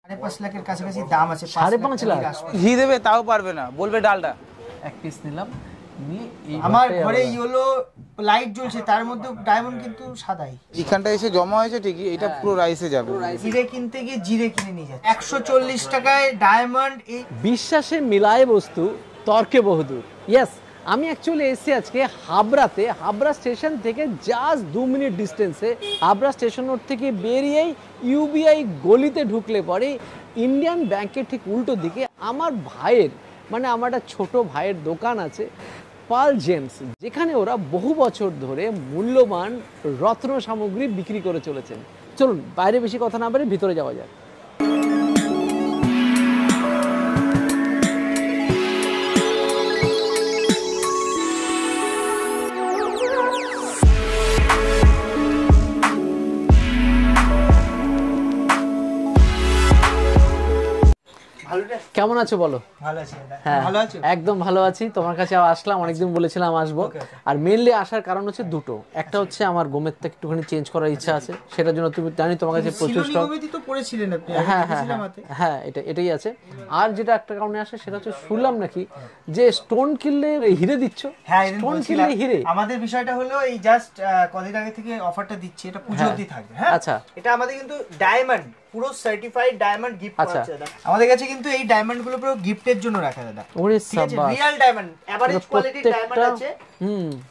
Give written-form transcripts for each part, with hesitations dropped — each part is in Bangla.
5.5 লাখের কাছাকাছি দাম আছে। 5.5 লাখ ঘি দেবে তাও পারবে না, বলবে ডালটা। এক পিস নিলাম। আমার ঘরে ইয়েলো লাইট জ্বলছে, তার মধ্যে ডায়মন্ড কিন্তু সাদাই। এখানটা এসে জমা হয়েছে ঠিকই, এটা পুরো রাইসে যাবে। জিরে কিনতে গিয়ে জিরে কিনে নিয়ে যাচ্ছে 140 টাকায় ডায়মন্ড। এই বিশ্বাসে মিলায় বস্তু, তর্কে বহুদূর। ইয়েস, আমি অ্যাকচুয়ালি এসেছি আজকে হাবড়াতে। হাবড়া স্টেশন থেকে জাস্ট 2 মিনিট ডিস্টেন্সে, হাবড়া স্টেশন রোড থেকে বেরিয়েই ইউবিআই গলিতে ঢুকলে পরে ইন্ডিয়ান ব্যাংকের ঠিক উল্টো দিকে আমার ভাইয়ের, মানে আমার একটা ছোটো ভাইয়ের দোকান আছে, পাল জেমস, যেখানে ওরা বহু বছর ধরে মূল্যবান রত্ন সামগ্রী বিক্রি করে চলেছেন। চলুন বাইরে বেশি কথা না বলে ভিতরে যাওয়া যায়। কেমন আছো বলো? ভালো আছি দাদা। হ্যাঁ, ভালো আছো? একদম ভালো আছি। তোমার কাছে আসলাম, অনেকদিন বলেছিলাম আসবো। আর মেইনলি আসার কারণ হচ্ছে দুটো। একটা হচ্ছে আমার গোমেরটা একটুখানি চেঞ্জ করার ইচ্ছা আছে, সেটার জন্য তুমি জানি তোমার কাছে প্রচুর স্টক। গোমেতি তো পড়েছিলেন আপনি। হ্যাঁ হ্যাঁ হ্যাঁ, এটাই আছে। আর যেটা একটা কারণে আসে সেটা হচ্ছে শুনলাম নাকি যে স্টোন কিনলে হিরে দিচ্ছ। হ্যাঁ, স্টোন কিনলে হিরে। আমাদের বিষয়টা হলো এই জাস্ট কদিন আগে থেকে অফারটা দিচ্ছি, এটা পুজো অবধি থাকবে। হ্যাঁ আচ্ছা, এটা আমাদের কিন্তু ডায়মন্ড, পুরো সার্টিফাইড ডায়মন্ড গিফট করা আছে দাদা। আমাদের কাছে কিন্তু এই ডায়মন্ড গুলো পুরো গিফটের জন্য রাখা দাদা। ওরে ঠিক আছে, সাবাস, রিয়েল ডায়মন্ড, এভারেজ কোয়ালিটির ডায়মন্ড আছে।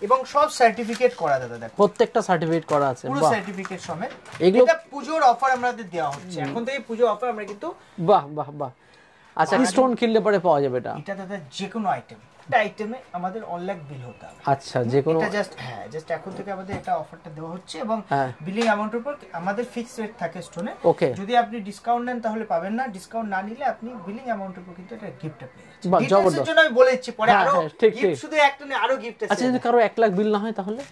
এবং সব সার্টিফিকেট করা দাদা। দেখো প্রত্যেকটা সার্টিফিকেট করা আছে, পুরো সার্টিফিকেট সমেত। এগুলো এটা পুজোর অফার আমাদের দেওয়া হচ্ছে, এখন থেকে পুজো অফার আমরা কিন্তু। বাহ বাহ বাহ। আচ্ছা, স্টোন কিনলে পরে পাওয়া যাবে এটা? এটা দাদা যে কোনো আইটেমে আমাদের অনলাইন বিল হতে হবে। আচ্ছা, যে কোনো। এটা জাস্ট এখন থেকে আমাদের এটা অফারটা দেওয়া হচ্ছে এবং বিলিং অ্যামাউন্টের উপর আমাদের ফিক্সড রেট থাকে স্টোনে। ওকে, যদি আপনি ডিসকাউন্ট নেন তাহলে পাবেন না, ডিসকাউন্ট না নিলে আপনি বিলিং অ্যামাউন্টের উপর কিন্তু এটা গিফটটা পেয়ে যাচ্ছেন। বাহ, জবরদস্ত। জন্য আমি বলে দিচ্ছি, পরে আরো গিফট, শুধু একটা না আরো গিফট আছে। আচ্ছা, যদি কারো 1 লাখ বিল না হয় তাহলে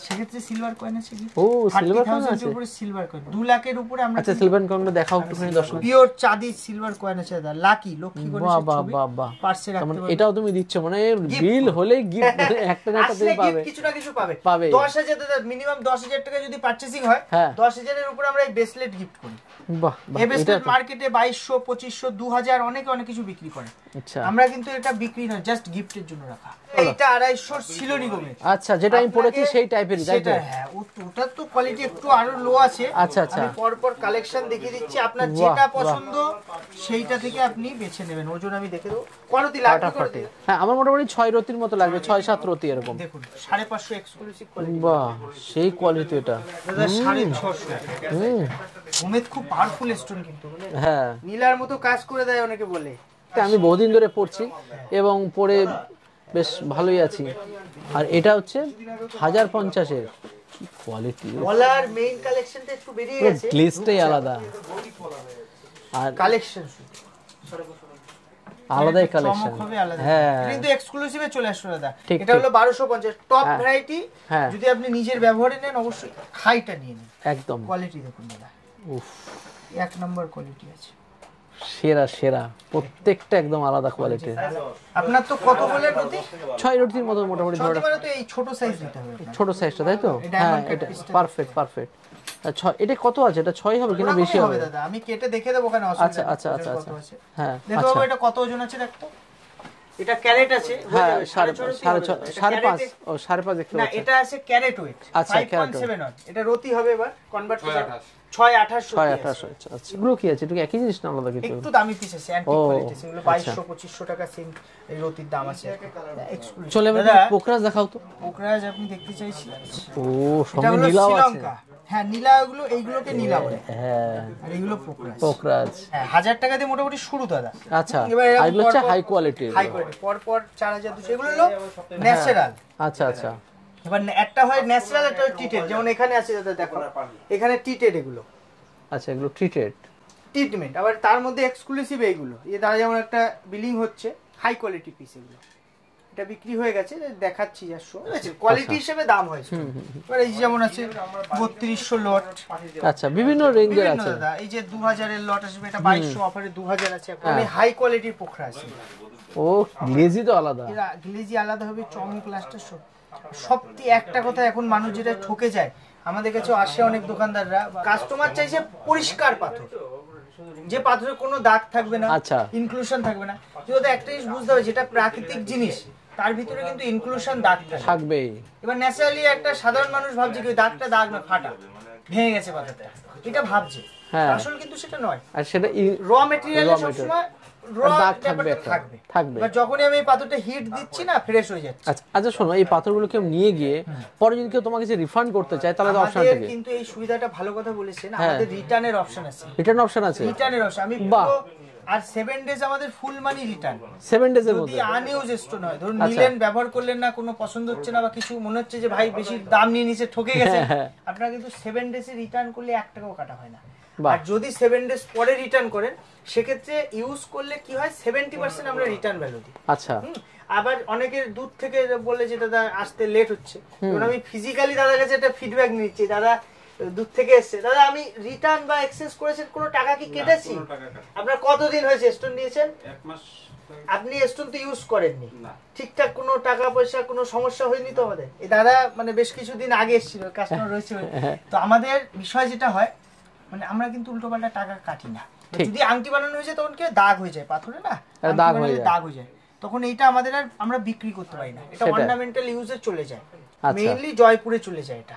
সেক্ষেত্রে সিলভার কয়েন আছে। ও, সিলভার কয়েন আছে উপরে, সিলভার কয়েন 2 লাখের উপরে আমরা। আচ্ছা, সিলভার কয়েনটা দেখাও একটুখানি দর্শক। পিওর চাঁদি সিলভার কয়েন আছে দাদা, লাকি লক্ষ্মী গণেশের ছবি। বাহ বাহ বাহ, পার্সে রাখতে পারবেন। এটাও তুমি দিচ্ছ, মানে বিল হলে গিফট, মানে একটা না একটা তুমি পাবে, কিছু না কিছু পাবে। পাবে 10,000 দাদা, মিনিমাম 10,000 টাকা যদি পারচেজিং হয়, 10,000 এর উপরে আমরা এই ব্রেসলেট গিফট করি। বাহ বাহ, এই ব্রেসলেট মার্কেটে 2200, 2500, 2000 অনেক কিছু বিক্রি করে। আচ্ছা, আমরা কিন্তু এটা বিক্রি না, জাস্ট গিফটের জন্য রাখা। এটা 250 সিলোনি গোমে। আচ্ছা, যেটা আমি পড়েছি সেই টাইপেরই, তাই তো? হ্যাঁ, ওটা তো কোয়ালিটি একটু আরো লো আছে। আচ্ছা আচ্ছা, আমি পরপর কালেকশন দেখিয়ে দিচ্ছি, আপনার যেটা পছন্দ সেইটা থেকে আপনি বেছে নেবেন। ওজন আমি দেখে দেব, কোয়ালিটি লাগবে করে দিই। হ্যাঁ, আমার মোটামুটি 6 রতির মতো লাগবে, 6-7 রতি এরকম। দেখুন 550 এক্সক্লুসিভ কোয়ালিটি। বাহ, সেই কোয়ালিটি এটা দাদা 650। গোমেদ খুব পাওয়ারফুল স্টোন কিন্তু, হ্যাঁ, নীলার মতো কাজ করে দেয় অনেকে বলে। আমি বহুদিন ধরে পড়ছি এবং পড়ে বেশ ভালোই আছি। আর এটা হচ্ছে 1050 এর, কি কোয়ালিটি! বলার মেইন কালেকশনটা একটু বেরিয়ে গেছে, গ্লেজটাই আলাদা, আর কালেকশন আলাদাই কালেকশন। হ্যাঁ, কিন্তু এক্সক্লুসিভে চলে আসছে দাদা। এটা হলো 1250 টপ ভ্যারাইটি। যদি আপনি নিজের ব্যবহারে নেন অবশ্যই হাইটা নিয়ে নিন। একদম কোয়ালিটি দেখুন দাদা, উফ, 1 নম্বর কোয়ালিটি আছে, সেরা সেরা, প্রত্যেকটা একদম আলাদা কোয়ালিটি। আপনার তো কত বলে রতি? 6 রতির মতো মোটামুটি ধরে। মানে তো এই ছোট সাইজ নিতে হবে, ছোট সাইজটা, তাই তো? হ্যাঁ, এটা পারফেক্ট পারফেক্ট। আচ্ছা, এটা কত আছে? এটা 6 হবে কিনা বেশি হবে? দাদা আমি কেটে দেখে দেব কেন অসুবিধা। আচ্ছা আচ্ছা আচ্ছা আচ্ছা, হ্যাঁ, দেখো বাবা এটা কত ওজন আছে দেখো। এটা ক্যারেট আছে। হ্যাঁ, 5.5 ও 5.5 দেখতে পাচ্ছি। না, এটা আছে ক্যারেট ওয়েট। আচ্ছা, ক্যারেট 5.7 এটা রতি হবে। এবার কনভার্ট করে 628। আচ্ছা আচ্ছা, এগুলো কি আছে? এটা কি একই জিনিস না আলাদা কিছু? একটু দামি পিস আছে, অ্যান্টিক কোয়ালিটি, সেগুলো 2200-2500 টাকা সেম এই রতির দাম আছে। এক্সক্লুসিভ। চলে এবার পোকরাজ দেখাও তো। পোকরাজ আপনি দেখতে চাইছি? ও, সঙ্গে নীলাও আছে। হ্যাঁ, নীলা গুলো, এইগুলোকে নীলা বলে। হ্যাঁ, আর এগুলো পোকরাজ। হ্যাঁ, 1000 টাকা দিয়ে মোটামুটি শুরু দাদা। আচ্ছা, এগুলো হচ্ছে হাই কোয়ালিটি। পর 4200, এগুলো হলো ন্যাচারাল। আচ্ছা আচ্ছা, এবার একটা হয় ন্যাচারাল, একটা ট্রিটেড। যেমন এখানে আছে দাদা, দেখো এখানে ট্রিটেড এগুলো। আচ্ছা, এগুলো ট্রিটমেন্ট। আবার তার মধ্যে এক্সক্লুসিভ এইগুলো। এই দ্বারা যেমন একটা বিলিং হচ্ছে, হাই কোয়ালিটি পিস এগুলো। এটা বিক্রি হয়ে গেছে, দেখাচ্ছি যাচ্ছ, কোয়ালিটি হিসেবে দাম হয়েছে। এবার এই যেমন আছে 3200 লট। আচ্ছা, বিভিন্ন রেঞ্জের আছে দাদা। এই যে 2000 এর লট আসবে, এটা 2200 অফারে 2000 আছে। মানে হাই কোয়ালিটির পোকরা আছে। ও, গ্লেজি তো আলাদা। গ্লেজি আলাদা হবে, চমক লাস্টার সবথেকে একটা কথা, এখন মানুষ যেটা ঠকে যায়, আমাদের কাছে আসে অনেক দোকানদাররা, কাস্টমার চাইছে পরিষ্কার পাথর। যে পাথরে কোনো দাগ থাকবে না, আচ্ছা। ইনক্লুশন থাকবে না। যদি একটা জিনিস বুঝতে হবে, যেটা প্রাকৃতিক জিনিস তার ভিতরে কিন্তু ইনক্লুশন দাগ থাকবে। এবার ন্যাচারালি একটা সাধারণ মানুষ ভাবছে কি দাগটা দাগ না, ফাটা, ভেঙে গেছে পাথরটা, এটা ভাবছে, আসলে কিন্তু সেটা নয়। আর সেটা র মেটেরিয়ালে সবসময় দাগ থাকবে, থাকবে। এবার যখনই আমি এই পাথরটা হিট দিচ্ছি না, ফ্রেশ হয়ে যাচ্ছে। আচ্ছা আচ্ছা, শোনো, এই পাথরগুলো কেউ নিয়ে গিয়ে পরে যদি কেউ তোমাকে যে রিফান্ড করতে চায়, তাহলে তো অপশন থাকে। কিন্তু এই সুবিধাটা ভালো কথা বলেছেন, আমাদের রিটার্নের অপশন আছে। রিটার্ন অপশন আছে? রিটার্নের অপশন আমি আর 7 ডেজ আমাদের ফুল মানি রিটার্ন। 7 ডেজের যদি মধ্যে আনইউজ স্টোন হয়, ধরুন নিলেন, ব্যবহার করলেন না, কোনো পছন্দ হচ্ছে না বা কিছু মনে হচ্ছে যে ভাই বেশি দাম নিয়ে নিচে ঠকে গেছে, আপনারা কিন্তু 7 ডেজে রিটার্ন করলে 1 টাকাও কাটা হয় না। আর যদি 7 ডেজ পরে রিটার্ন করেন, সেক্ষেত্রে ইউজ করলে কি হয়, 70% আমরা রিটার্ন ভ্যালু দিই। আচ্ছা। আবার অনেকের দূর থেকে বললে যে দাদা আসতে লেট হচ্ছে, কারণ আমি ফিজিক্যালি দাদার কাছে একটা ফিডব্যাক নিচ্ছি, দাদা দূর থেকে এসছে, দাদা আমি রিটার্ন বা এক্সচেঞ্জ করেছেন, কোনো টাকা কি কেটেছি? আপনার কতদিন হয়েছে স্টোন নিয়েছেন? 1 মাস। আপনি স্টোন তো ইউজ করেননি, ঠিকঠাক কোনো টাকা পয়সা কোনো সমস্যা হয়নি তো? আমাদের এই দাদা মানে বেশ কিছুদিন আগে এসেছিল, কাস্টমার রয়েছে। তো আমাদের বিষয় যেটা হয়, মানে আমরা কিন্তু উল্টো পাল্টা টাকা কাটি না। যদি আংটি বানানো হয়েছে তখন কি দাগ হয়ে যায় পাথরে, না দাগ হয়ে যায়, তখন এইটা আমাদের আর আমরা বিক্রি করতে পারি না, এটা অর্নামেন্টাল ইউজে চলে যায়, মেইনলি জয়পুরে চলে যায়। এটা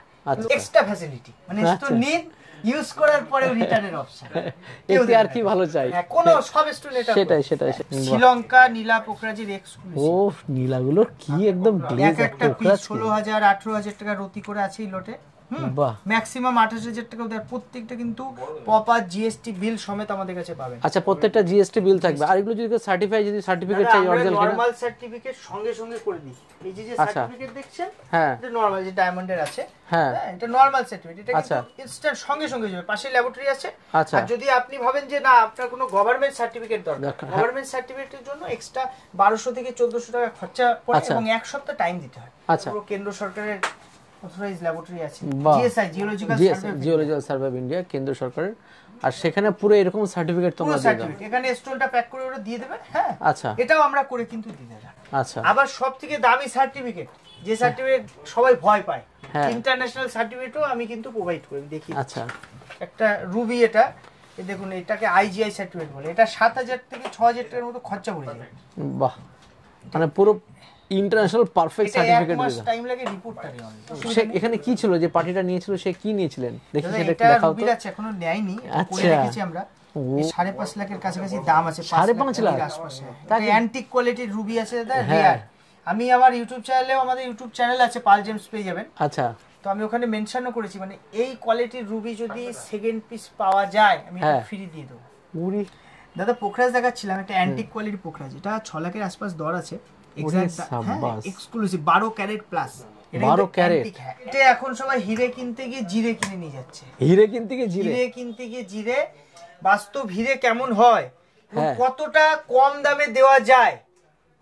এক্সট্রা ফ্যাসিলিটি, মানে স্টোন নিন, ইউজ করার পরে রিটার্নের অপশন। এতে আর কি ভালো চাই, কোন সব স্টোন এটা। সেটাই। শ্রীলঙ্কা নীলা পোকরাজির এক্সক্লুসিভ। ও নীলাগুলো কি একদম গ্লেজ, একটা পিস 16,000 18,000 টাকা রতি করে আছে এই লটে। বাহ, ম্যাক্সিমাম 28,000 টাকা দেয়। প্রত্যেকটা কিন্তু পপার জিএসটি বিল সমেত আমাদের কাছে পাবেন। আচ্ছা, প্রত্যেকটা জিএসটি বিল থাকবে। আর এগুলো যদি সার্টিফাই, যদি সার্টিফিকেট চাই অরিজিনাল কিনা? নরমাল সার্টিফিকেট সঙ্গে সঙ্গে করে দিই। এই যে সার্টিফিকেট দেখছেন, হ্যাঁ, এটা নরমাল যে ডায়মন্ডের আছে, হ্যাঁ, এটা নরমাল সার্টিফিকেট, এটা কিন্তু ইনস্ট্যান্ট সঙ্গে সঙ্গে যাবে। পাশে ল্যাবরেটরি আছে। আর যদি আপনি ভাবেন যে না আপনার কোনো গভর্নমেন্ট সার্টিফিকেট দরকার, গভর্নমেন্ট সার্টিফিকেটের জন্য এক্সট্রা 1200 থেকে 1400 টাকা খরচা পড়ে এবং 1 সপ্তাহ টাইম দিতে হয়। আচ্ছা, পুরো কেন্দ্র সরকারের অথরাইজ ল্যাবরেটরি আছে, বাহ, GSI geological survey of India, কেন্দ্র সরকারের। আর সেখানে পুরো এরকম সার্টিফিকেট তোমরা দিয়ে দাও? এখানে স্টোনটা প্যাক করে ওরা দিয়ে দেবে। হ্যাঁ, আচ্ছা, এটাও আমরা করে কিন্তু দিয়ে দেব। আচ্ছা। আবার সবথেকে দামি সার্টিফিকেট, যে সার্টিফিকেট সবাই ভয় পায়, ইন্টারন্যাশনাল সার্টিফিকেটও আমি কিন্তু প্রোভাইড করি। দেখি, আচ্ছা, একটা রুবি, এটা এই দেখুন, এটাকে আইজিআই সার্টিফিকেট বলে। এটা 7,000 থেকে 6,000 টাকার মতো খরচা পড়ে যায়। বাহ, মানে পুরো ইন্টারন্যাশনাল পারফেক্ট সার্টিফিকেট দিতে হয়। টাইম লাগে রিপোর্টটা দেওয়া। সে এখানে কি ছিল যে পার্টিটা নিয়েছিল, সে কি নিয়েছিলেন দেখি সেটা একটু এটা দেখাও তো। রুবির আছে, এখনো নেয়নি, করে আচ্ছা, রেখেছি আমরা। 5.5 লাখের কাছাকাছি দাম আছে, 5.5 লাখ আশপাশে। এটা অ্যান্টিক কোয়ালিটির রুবি আছে দাদা, রেয়ার। আমি আমার ইউটিউব চ্যানেলেও, আমাদের ইউটিউব চ্যানেল আছে পাল জেমস, পেয়ে যাবেন। আচ্ছা, তো আমি ওখানে মেনশনও করেছি, মানে এই কোয়ালিটির রুবি যদি সেকেন্ড পিস পাওয়া যায় আমি ফ্রি দিয়ে দেবো। উরি দাদা পোখরাজ দেখাচ্ছিলাম, একটা অ্যান্টিক কোয়ালিটির পোখরাজ, এটা 6 লাখের আশপাশ দর আছে। Exclusive 12 carat plus. 12 ক্যারেট। এটা এখন সবাই হিরে কিনতে গিয়ে জিরে কিনে নিয়ে যাচ্ছে। হিরে কিনতে গিয়ে জিরে, বাস্তব হিরে কেমন হয়, কতটা কম দামে দেওয়া যায়।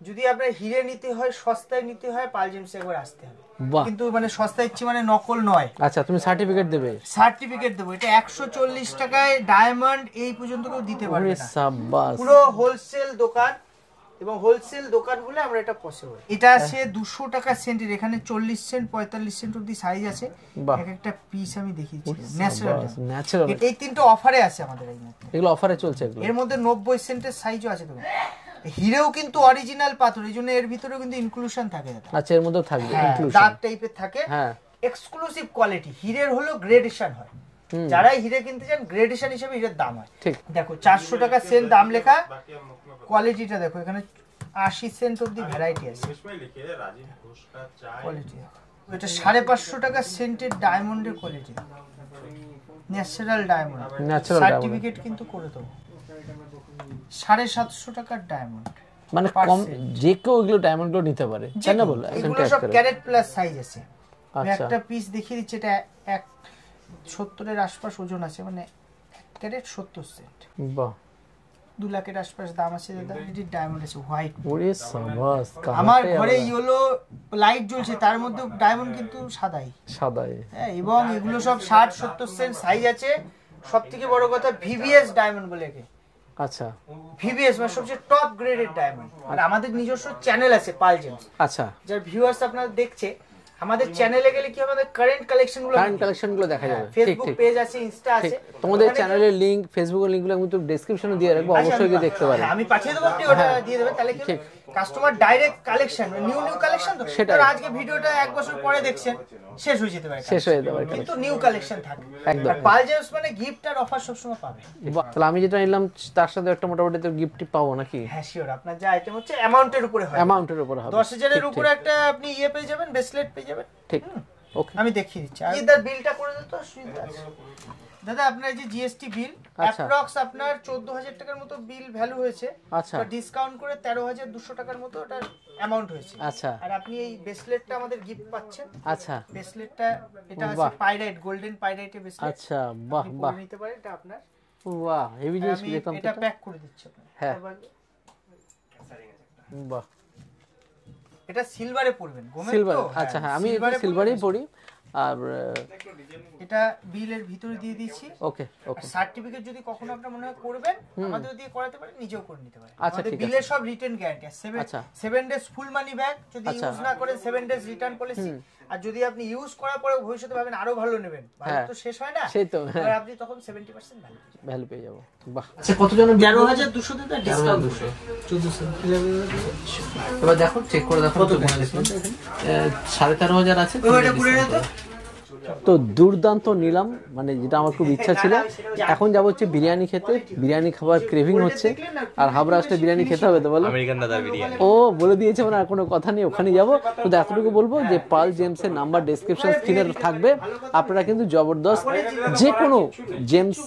যদি আপনার হিরে নিতে হয়, সস্তায় নিতে হয়, পাল জেমসে একবার আসতে হবে। কিন্তু মানে সস্তায় ইচ্ছে মানে নকল নয়। আচ্ছা, তুমি সার্টিফিকেট দেবে? সার্টিফিকেট দেবো। এটা 140 টাকায় ডায়মন্ড এই পর্যন্ত কেউ দিতে পারবে না। সাবাস, পুরো হোলসেল দোকান, এবং হোলসেল দোকান বলে আমরা এটা পসিবল। এটা আছে 200 টাকা সেন্টের, এখানে 40 সেন্ট 45 সেন্ট অবধি সাইজ আছে। এক একটা পিস আমি দেখিয়েছি ন্যাচারাল। এই তিনটা অফারে আছে আমাদের এই মধ্যে, এগুলো অফারে চলছে। এর মধ্যে 90 সেন্টের সাইজও আছে। দেখুন, হিরেও কিন্তু অরিজিনাল পাথর, এই জন্য এর ভিতরেও কিন্তু ইনক্লুশন থাকে। আচ্ছা, এর মধ্যে থাকবে ইনক্লুশন, দাগ টাইপের থাকে। হ্যাঁ, এক্সক্লুসিভ কোয়ালিটি। হিরের হলো গ্রেডেশন হয়, যারা হিরে কিনতে চান গ্রেডেশন হিসেবে হিরের দাম হয়। ঠিক দেখো, 400 টাকা সেন্ট দাম লেখা, কোয়ালিটিটা দেখো, এখানে 80 সেন্ট অবধি ভ্যারাইটি আছে। কোয়ালিটি এটা 550 টাকা সেন্টের ডায়মন্ডের কোয়ালিটি, ন্যাচারাল ডায়মন্ড, সার্টিফিকেট কিন্তু করে দেবো। 750 টাকার ডায়মন্ড, মানে কম, যে কেউ এগুলো ডায়মন্ড গুলো নিতে পারে, তাই না? বল, এগুলো সব ক্যারেট প্লাস সাইজ আছে। একটা পিস দেখিয়ে দিচ্ছি, এটা 170 এর আশপাশ ওজন আছে, মানে 1 ক্যারেট 70 সেন্ট। বাহ, 2 লাখের আশপাশ দাম আছে দাদা। এটি ডায়মন্ড আছে হোয়াইট। ওরে সাবাস, আমার ঘরে ইয়েলো লাইট জ্বলছে, তার মধ্যে ডায়মন্ড কিন্তু সাদাই। হ্যাঁ, এবং এগুলো সব 60-70 সেন্ট সাইজ আছে। সবথেকে বড় কথা, ভিভিএস ডায়মন্ড বলে একে। আচ্ছা, ভিভিএস মানে সবচেয়ে টপ গ্রেডের ডায়মন্ড। আর আমাদের নিজস্ব চ্যানেল আছে পাল জেমস। আচ্ছা, যার ভিউয়ার্স আপনারা দেখছে, আমাদের চ্যানেলে গেলে কি আমাদের কারেন্ট কালেকশন গুলো দেখা যাবে। ঠিক ফেসবুক ঠিক পেজ আছে, ইনস্টা আছে, তোমাদের চ্যানেলের লিংক, ফেসবুকের লিংকগুলো আমি তো ডেসক্রিপশনে দিয়ে রাখবো, অবশ্যই গিয়ে দেখতে পারো। আমি পাঠিয়ে দেবো, আপনি ওটা দিয়ে দেবেন, তাহলে কি customer direct collection, new collection তো সেটা আজকে ভিডিওটা 1 বছর পরে দেখছেন, শেষ হয়ে যেতে পারে, কিন্তু নিউ কালেকশন থাকে একদম। আর পাল জেমস মানে গিফট আর অফার সবসময় পাবে। তাহলে আমি যেটা নিলাম তার সাথে একটা মোটামুটি তো গিফট পাবো নাকি? হ্যাঁ শিওর, আপনার যে আইটেম হচ্ছে অ্যামাউন্টের উপরে হয়, অ্যামাউন্টের উপরে হবে। 10,000 এর উপরে একটা আপনি পেয়ে যাবেন, ব্রেসলেট পেয়ে যাবেন। ঠিক, ওকে, আমি দেখিয়ে দিচ্ছি। ইদার বিলটা করে দিত দাদা, আপনার যে জিএসটি বিল অ্যাপ্রক্স আপনার 14,000 টাকার মতো বিল ভ্যালু হয়েছে। আচ্ছা, ডিসকাউন্ট করে 13,200 টাকার মতো ওটা অ্যামাউন্ট হয়েছে। আচ্ছা, আর আপনি এই ব্রেসলেটটা আমাদের গিফট পাচ্ছেন। আচ্ছা, ব্রেসলেটটা এটা আছে পাইরাইট, গোল্ডেন পাইরাইটের ব্রেসলেট। আচ্ছা, বাহ বাহ, নিতে পারেন, এটা আপনার। বাহ, হেভি জিনিস দেখলাম। এটা প্যাক করে দিচ্ছি আপনাকে। হ্যাঁ, বাহ, এটা সিলভারে পড়বেন, সিলভার। আচ্ছা, হ্যাঁ, আমি এটা সিলভারই পড়ি। আর এটা বিলের ভিতরে দিয়ে দিয়েছি। ওকে ওকে। সার্টিফিকেট যদি কখনো আপনারা মনে হয় করবেন, আমাদের দিয়ে করাতে পারেন, নিজেও করে নিতে পারেন। আচ্ছা, আমাদের ঠিক আছে। বিলের সব রিটার্ন গ্যারান্টি আছে। 7 ডেজ ফুল মানি ব্যাক, যদি ইউজ না করেন 7 ডেজ রিটার্ন পলিসি। আর যদি আপনি ইউজ করার পরে ভবিষ্যতে ভাবেন আরো ভালো নেবেন, ভালো তো শেষ হয় না, সেই তো, আর আপনি তখন 70% ভ্যালু পেয়ে যাবো। বাহ, আচ্ছা, কত জন? 13,200 টাকা ডিসকাউন্ট, 1400। এবার দেখো, চেক করে দেখো কত বলে দেখুন, 13,500 আছে। ওইটা পুরো যেত তো দুর্দান্ত নিলাম, মানে যেটা আমার খুব ইচ্ছা ছিল। এখন যাবো হচ্ছে বিরিয়ানি খেতে, বিরিয়ানি খাবার ক্রেভিং হচ্ছে। আর হাবড়া আসলে বিরিয়ানি খেতে হবে তো, বলো? আমেরিকান দাদা বিরিয়ানি। ও বলে দিয়েছে, মানে আর কোনো কথা নেই, ওখানে যাবো। তো এতটুকু বলবো যে পাল জেমসের নাম্বার ডেসক্রিপশন স্ক্রিনে থাকবে, আপনারা কিন্তু জবরদস্ত যে কোনো জেমস,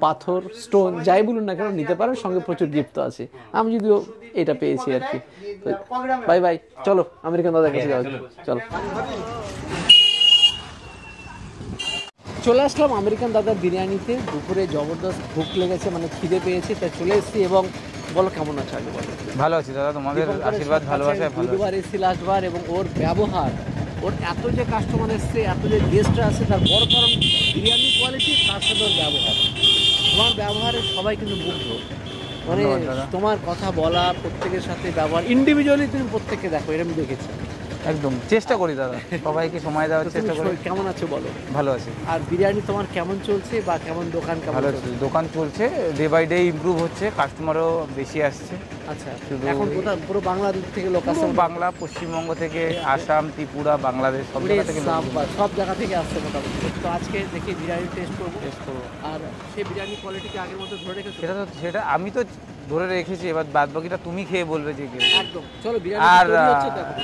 পাথর, স্টোন যাই বলুন না কেন নিতে পারেন, সঙ্গে প্রচুর গিফট তো আছে। আমি যদিও এটা পেয়েছি আর কি। বাই বাই, চলো আমেরিকান দাদার কাছে যাওয়া, চলো। চলে আসলাম আমেরিকান দাদার বিরিয়ানিতে। দুপুরে জবরদস্ত ভুক লেগেছে, মানে খিদে পেয়েছি, তাই চলে এসেছি। এবং বলো কেমন আছো আগে বলো। ভালো আছি দাদা, তোমাদের আশীর্বাদ ভালোবাসায় ভালো। দুবার এসেছি লাস্টবার, এবং ওর ব্যবহার, ওর এত যে কাস্টমার এসছে, এত যে গেস্টরা আসছে, তার বড় কারণ বিরিয়ানি কোয়ালিটি, তার সাথে ওর ব্যবহার। তোমার ব্যবহারে সবাই কিন্তু মুগ্ধ, মানে তোমার কথা বলা, প্রত্যেকের সাথে ব্যবহার, ইন্ডিভিজুয়ালি তুমি প্রত্যেককে দেখো, এটা আমি দেখেছি। একদম চেষ্টা করি দাদা, সবাইকে সময় দেওয়ার চেষ্টা করি। কেমন আছো বলো? ভালো আছি। আর বিরিয়ানি তোমার কেমন চলছে, বা কেমন দোকান কেমন ভালো চলছে? দোকান চলছে, ডে বাই ডে ইমপ্রুভ হচ্ছে, কাস্টমারও বেশি আসছে। আচ্ছা, এখন কোথাও পুরো বাংলাদেশ থেকে লোক আসছে? বাংলা, পশ্চিমবঙ্গ থেকে, আসাম, ত্রিপুরা, বাংলাদেশ, সব জায়গা থেকে সব জায়গা থেকে আসছে মোটামুটি। তো আজকে দেখি বিরিয়ানি টেস্ট করবো। আর সেই বিরিয়ানি কোয়ালিটিকে আগের মতো ধরে রেখেছো? সেটা আমি তো ধরে রেখেছি, এবার বাদ বাকিটা তুমি খেয়ে বলবে যে একদম। চলো, আর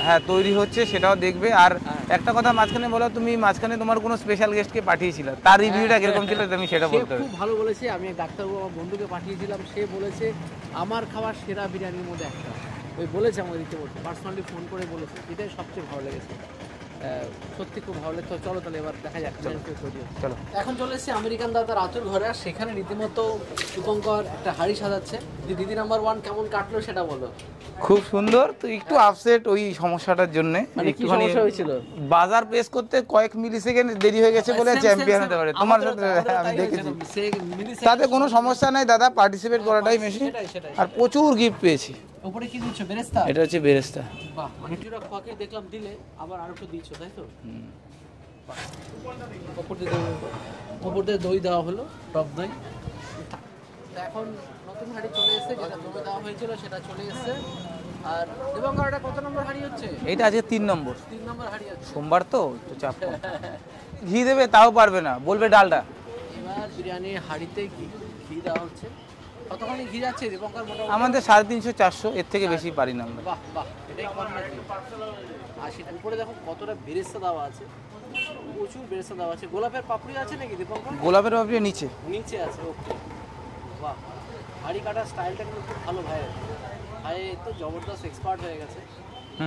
হ্যাঁ তৈরি হচ্ছে সেটাও দেখবে। আর একটা কথা মাঝখানে বলো, তুমি মাঝখানে তোমার কোনো স্পেশাল গেস্টকে পাঠিয়েছিলে, তার রিভিউটা কিরকম ছিল তুমি সেটা বলতে হবে। খুব ভালো বলেছে। আমি ডাক্তারবাবু আমার বন্ধুকে পাঠিয়েছিলাম, সে বলেছে আমার খাওয়া সেরা বিরিয়ানির মধ্যে একটা। ওই বলেছে আমার রীতিমতো, পার্সোনালি ফোন করে বলেছে, এটাই সবচেয়ে ভালো লেগেছে। সত্যি খুব ভালো লেগেছে। চলো তাহলে এবার দেখা যাক। চলো, এখন চলে এসেছি আমেরিকান দাদার আতুর ঘরে। আর সেখানে রীতিমতো শুভঙ্কর একটা হাড়ি সাজাচ্ছে। দিদি নাম্বার 1 কেমন কাটলো সেটা বলো। খুব সুন্দর। তো একটু আপসেট ওই সমস্যাটার জন্য, একটুখানি হয়েছিল, বাজার প্রেস করতে কয়েক মিলি সেকেন্ড দেরি হয়ে গেছে বলে চ্যাম্পিয়ন হতে পারে। তোমার সাথে আমি দেখেছি, তাতে কোনো সমস্যা নাই দাদা, পার্টিসিপেট করাটাই বেশি। আর প্রচুর গিফট পেয়েছি। উপরে কি দিচ্ছ? বেরেস্তা? এটা হচ্ছে বেরেস্তা। বাহ, মানে কিছুটা খোয়াকে দেখলাম দিলে, আবার আর একটু দিচ্ছ, তাই তো? উপর দিয়ে দই দেওয়া হলো, টক দই। এখন নতুন হাঁড়ি চলে এসেছে, যেটা দই দেওয়া হয়েছিল সেটা চলে এসেছে। আর দিবঙ্কর, এটা কত নম্বর হাঁড়ি হচ্ছে? এইটা আজকে 3 নম্বর। 3 নম্বর হাঁড়ি আছে। সোমবার তো একটু চাপ কম। ঘি দেবে তাও পারবে না, বলবে ডালটা। এবার বিরিয়ানির হাঁড়িতে ঘি দেওয়া হচ্ছে। কতখানি ঘি যাচ্ছে দীপঙ্কর? মোটামুটি আমাদের 350-400, এর থেকে বেশি পারি না আমরা। বাহ বাহ, এটাই কম নাকি? আর সেটার উপরে দেখো কতটা বেরেস্তা দেওয়া আছে, প্রচুর বেরেস্তা দেওয়া আছে। গোলাপের পাপড়ি আছে নাকি দীপঙ্কর? গোলাপের পাপড়ি নিচে আছে। ওকে, বাহ। হাঁড়ি কাটার স্টাইলটা কিন্তু খুব ভালো ভাই। ভাই তো জবরদস্ত এক্সপার্ট হয়ে গেছে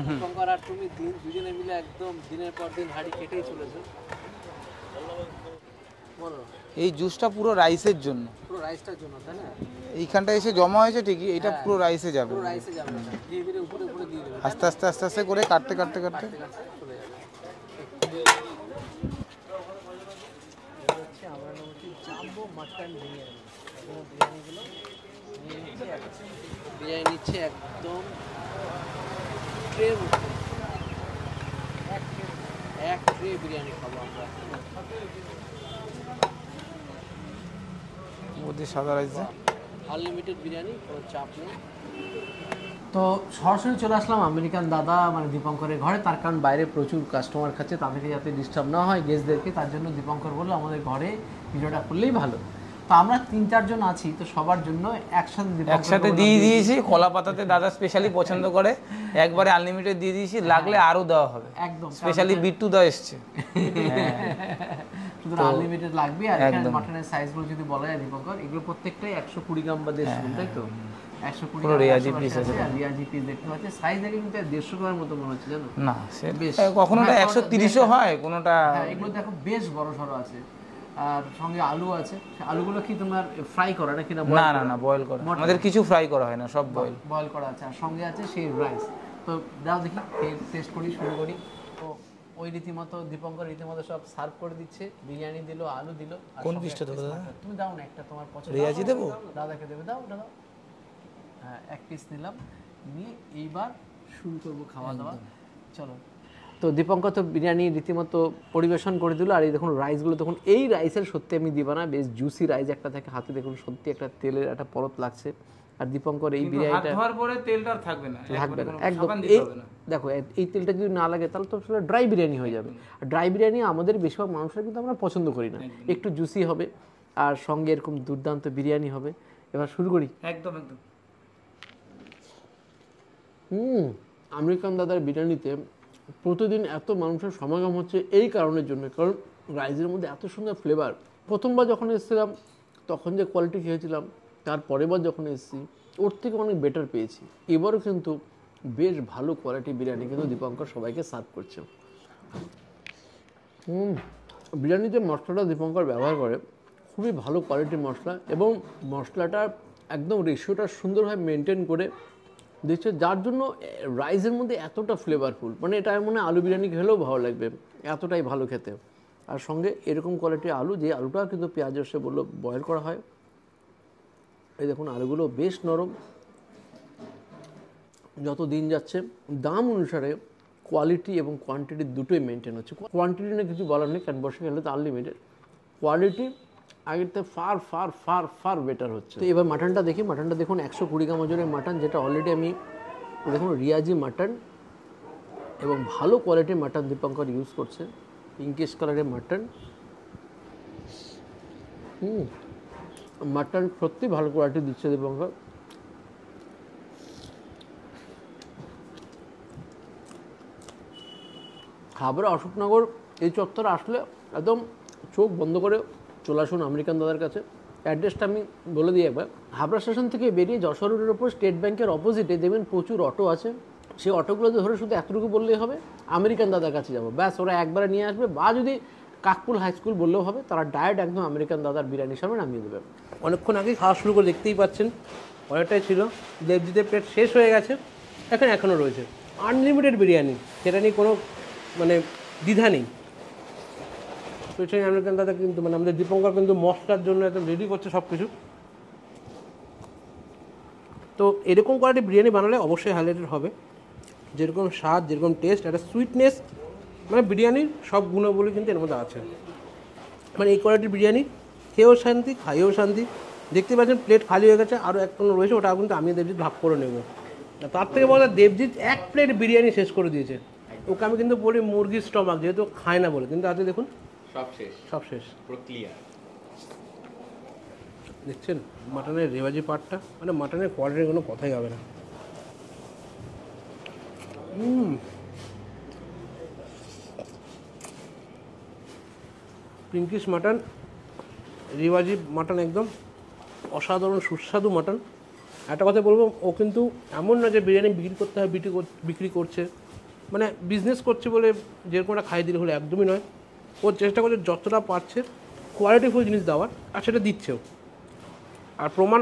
দীপঙ্কর। আর তুমি দুজনে মিলে একদম দিনের পর দিন হাঁড়ি কেটেই চলেছো। বলো, এই জুসটা পুরো রাইসের জন্য, পুরো রাইসটার জন্য, তাই না? এইখানটা এসে জমা হয়েছে ঠিকই, এটা পুরো রাইসে যাবে। পুরো রাইসে যাবে, ধীরে ধীরে উপরে উপরে দিয়ে দেবে, আস্তে আস্তে আস্তে আস্তে করে কাটতে কাটতে কাটতে চলে যাবে। হচ্ছে আমরা হচ্ছে জাম্বো মাটন বিরিয়ানি। বিরিয়ানিগুলো বিরিয়ানি নিচ্ছে একদম ট্রের উপরে, এক ট্রে। এক ট্রে বিরিয়ানি খাবো আমরা। ওদের সাদা রাইস আনলিমিটেড বিরিয়ানি, কোনো চাপ নেই। তো সরাসরি চলে আসলাম আমেরিকান দাদা মানে দীপঙ্করের ঘরে, তার কারণ বাইরে প্রচুর কাস্টমার খাচ্ছে, তাদেরকে যাতে ডিস্টার্ব না হয় গেস্টদেরকে, তার জন্য দীপঙ্কর বললো আমাদের ঘরে ভিডিওটা করলেই ভালো। তো আমরা 3-4 জন আছি, তো সবার জন্য একসাথে দিয়ে দিয়েছি। কলা পাতাতে দাদা স্পেশালি পছন্দ করে, একবারে আনলিমিটেড দিয়ে দিয়েছি, লাগলে আরো দেওয়া হবে। একদম স্পেশালি বিট্টু দা এসছে, শুধু আনলিমিটেড লাগবে। আর এখানে মাটনের সাইজগুলো যদি বলা যায় দীপঙ্কর, এগুলো প্রত্যেকটাই 120 গ্রাম বা 150 গ্রাম, তাই তো? 120 গ্রাম রিয়াজি পিস আছে, আর রিয়াজি পিস দেখতে পাচ্ছি। সাইজ দেখে কিন্তু 150 গ্রামের মতো মনে হচ্ছে, জানো না? কখনোটা 130ও হয়, কোনোটা। এগুলো দেখো বেশ বড় সড়ো আছে। আর সঙ্গে আলু আছে। আলুগুলো কি তোমার ফ্রাই করা নাকি না? না না, বয়েল করা। আমাদের কিছু ফ্রাই করা হয় না, সব বয়েল করা আছে। আর সঙ্গে আছে সেই রাইস। তো দাও দেখি, টেস্ট করি, শুরু করি। তো ওই রীতিমতো দীপঙ্কর রীতিমতো সব সার্ভ করে দিচ্ছে। বিরিয়ানি দিল, আলু দিল। কোন পিসটা দেবো দাদা? তুমি দাও না, একটা তোমার পছন্দ। রিয়াজি দেবো? দাদাকে দেবে, দাও দাও। হ্যাঁ, এক পিস নিলাম, নিয়ে এইবার শুরু করবো খাওয়া দাওয়া। চলো। তো দীপঙ্কর তো বিরিয়ানি রীতিমতো পরিবেশন করে দিল। আর এই দেখুন রাইসগুলো, দেখুন এই রাইসের সত্যি আমি দিব না, বেশ জুসি রাইস একটা থাকে হাতে, দেখুন সত্যি একটা তেলের একটা পরত লাগছে। আর দীপঙ্কর এই বিরিয়ানিটা ধোয়ার পরে তেলটা থাকবে না, একদম। এই দেখো, এই তেলটা যদি না লাগে তাহলে তো আসলে ড্রাই বিরিয়ানি হয়ে যাবে। আর ড্রাই বিরিয়ানি আমাদের বেশিরভাগ মানুষের কিন্তু আমরা পছন্দ করি না, একটু জুসি হবে আর সঙ্গে এরকম দুর্দান্ত বিরিয়ানি হবে। এবার শুরু করি। একদম একদম। আমেরিকান দাদার বিরিয়ানিতে প্রতিদিন এত মানুষের সমাগম হচ্ছে এই কারণের জন্য, কারণ রাইসের মধ্যে এত সুন্দর ফ্লেভার। প্রথমবার যখন এসেছিলাম তখন যে কোয়ালিটি খেয়েছিলাম, তার পরের বার যখন এসেছি ওর থেকে অনেক বেটার পেয়েছি। এবারও কিন্তু বেশ ভালো কোয়ালিটি বিরিয়ানি কিন্তু দীপঙ্কর সবাইকে সার্ভ করছে। বিরিয়ানিতে মশলাটা দীপঙ্কর ব্যবহার করে খুবই ভালো কোয়ালিটির মশলা, এবং মশলাটা একদম রেশিওটা সুন্দরভাবে মেনটেন করে দিচ্ছে, যার জন্য রাইসের মধ্যে এতটা ফ্লেভারফুল। মানে এটা মনে হয় আলু বিরিয়ানি খেলেও ভালো লাগবে, এতটাই ভালো খেতে। আর সঙ্গে এরকম কোয়ালিটির আলু, যে আলুটা কিন্তু পেঁয়াজ রসে বললো বয়েল করা হয়। এই দেখুন আলুগুলো বেশ নরম। যত দিন যাচ্ছে দাম অনুসারে কোয়ালিটি এবং কোয়ান্টিটি দুটোই মেনটেন হচ্ছে। কোয়ান্টিটি নিয়ে কিছু বলার নেই, কারণ বসে খেলে তো আনলিমিটেড। কোয়ালিটি আগের থেকে far far far far better হচ্ছে। তো এবার মাটনটা দেখি। মাটনটা দেখুন 120 গ্রাম ওজনের মাটন, যেটা অলরেডি আমি দেখুন রিয়াজি মাটন, এবং ভালো কোয়ালিটির মাটন দীপঙ্কর ইউজ করছে, পিঙ্কিশ কালারের মাটন। মাটন সত্যি ভালো কোয়ালিটি দিচ্ছে দীপঙ্কর। হাবড়া অশোকনগর এই চত্বরে আসলে একদম চোখ বন্ধ করে চলে আসুন আমেরিকান দাদার কাছে। অ্যাড্রেসটা আমি বলে দিই একবার। হাবড়া স্টেশন থেকে বেরিয়ে যশোর রোডের ওপর স্টেট ব্যাংকের অপোজিটে দেখবেন প্রচুর অটো আছে। সেই অটোগুলোতে ধরে শুধু এতটুকু বললেই হবে আমেরিকান দাদার কাছে যাবো, ব্যাস ওরা একবারে নিয়ে আসবে। বা যদি কাকপুল হাই স্কুল বললেও হবে, তারা ডাইরেক্ট একদম আমেরিকান দাদার বিরিয়ানির সামনে নামিয়ে দেবে। অনেকক্ষণ আগেই খাওয়া শুরু করে, দেখতেই পাচ্ছেন অনেকটাই ছিল। দেবজিতের প্লেট শেষ হয়ে গেছে, এখনও রয়েছে। আনলিমিটেড বিরিয়ানি, সেটা নিয়ে কোনো মানে দ্বিধা নেই। তো সেই আমেরিকান দাদা কিন্তু মানে আমাদের দীপঙ্কর কিন্তু মশলার জন্য একদম রেডি করছে সব কিছু। তো এরকম কোয়ালিটি বিরিয়ানি বানালে অবশ্যই হাইলাইটেড হবে। যেরকম স্বাদ, যেরকম টেস্ট, একটা সুইটনেস, মানে বিরিয়ানির সব গুণাবলী কিন্তু এর মধ্যে আছে। মানে এই কোয়ালিটির বিরিয়ানি খেয়েও শান্তি, খাইয়েও শান্তি। দেখতে পাচ্ছেন প্লেট খালি হয়ে গেছে, আরও এক কোনো রয়েছে, ওটা কিন্তু আমি দেবজিৎ ভাগ করে নেব। তার থেকে বলা দেবজিৎ 1 প্লেট বিরিয়ানি শেষ করে দিয়েছে। ওকে আমি কিন্তু বলি মুরগির স্টমাক, যেহেতু খায় না বলে, কিন্তু আজকে দেখুন সব শেষ পুরো ক্লিয়ার। দেখছেন মাটনের রেওয়াজি পার্টটা, মানে মাটনের কোয়ালিটির কোনো কথাই হবে না। পিঙ্কিশ মাটন, রেওয়াজি মাটন, একদম অসাধারণ সুস্বাদু মাটন। একটা কথা বলবো, ও কিন্তু এমন না যে বিরিয়ানি বিক্রি করতে হয় বিক্রি করছে, মানে বিজনেস করছে বলে যেরকম একটা খাই দিলে হলে, একদমই নয়। ও চেষ্টা করছে যতটা পারছে কোয়ালিটিফুল জিনিস দেওয়ার, আর সেটা দিচ্ছেও। আর প্রমাণ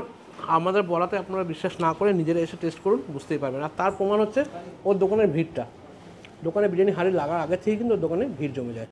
আমাদের বলাতে আপনারা বিশ্বাস না করে নিজেরা এসে টেস্ট করুন, বুঝতেই পারবেন। আর তার প্রমাণ হচ্ছে ওর দোকানের ভিড়টা। দোকানে বিরিয়ানি হাঁড়ি লাগার আগে থেকে কিন্তু ওর দোকানে ভিড় জমে যায়।